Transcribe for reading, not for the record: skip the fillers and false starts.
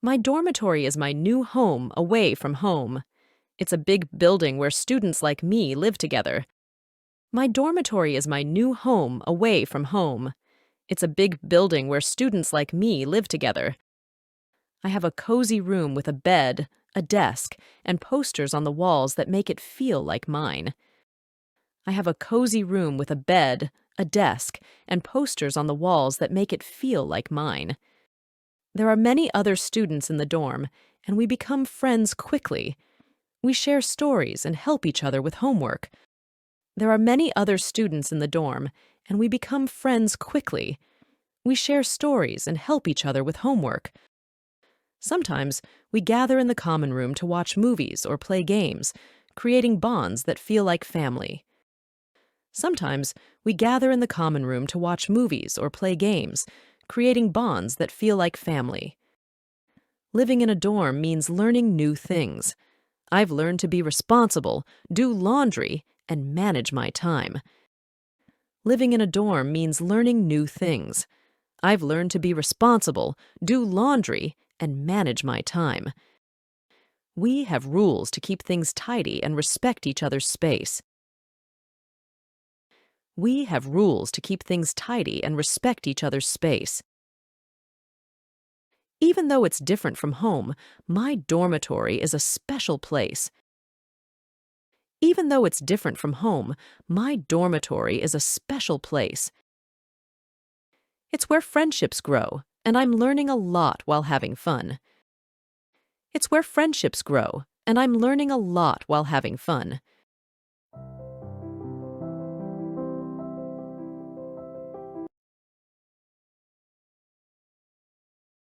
My dormitory is my new home away from home. It's a big building where students like me live together. My dormitory is my new home away from home. It's a big building where students like me live together. I have a cozy room with a bed, a desk, and posters on the walls that make it feel like mine. I have a cozy room with a bed, a desk, and posters on the walls that make it feel like mine. There are many other students in the dorm, and we become friends quickly. We share stories and help each other with homework. There are many other students in the dorm, and we become friends quickly. We share stories and help each other with homework. Sometimes we gather in the common room to watch movies or play games, creating bonds that feel like family. Sometimes we gather in the common room to watch movies or play games, creating bonds that feel like family. Living in a dorm means learning new things. I've learned to be responsible, do laundry, and manage my time. Living in a dorm means learning new things. I've learned to be responsible, do laundry, and manage my time. We have rules to keep things tidy and respect each other's space. We have rules to keep things tidy and respect each other's space. Even though it's different from home, my dormitory is a special place. Even though it's different from home, my dormitory is a special place. It's where friendships grow, and I'm learning a lot while having fun. It's where friendships grow, and I'm learning a lot while having fun.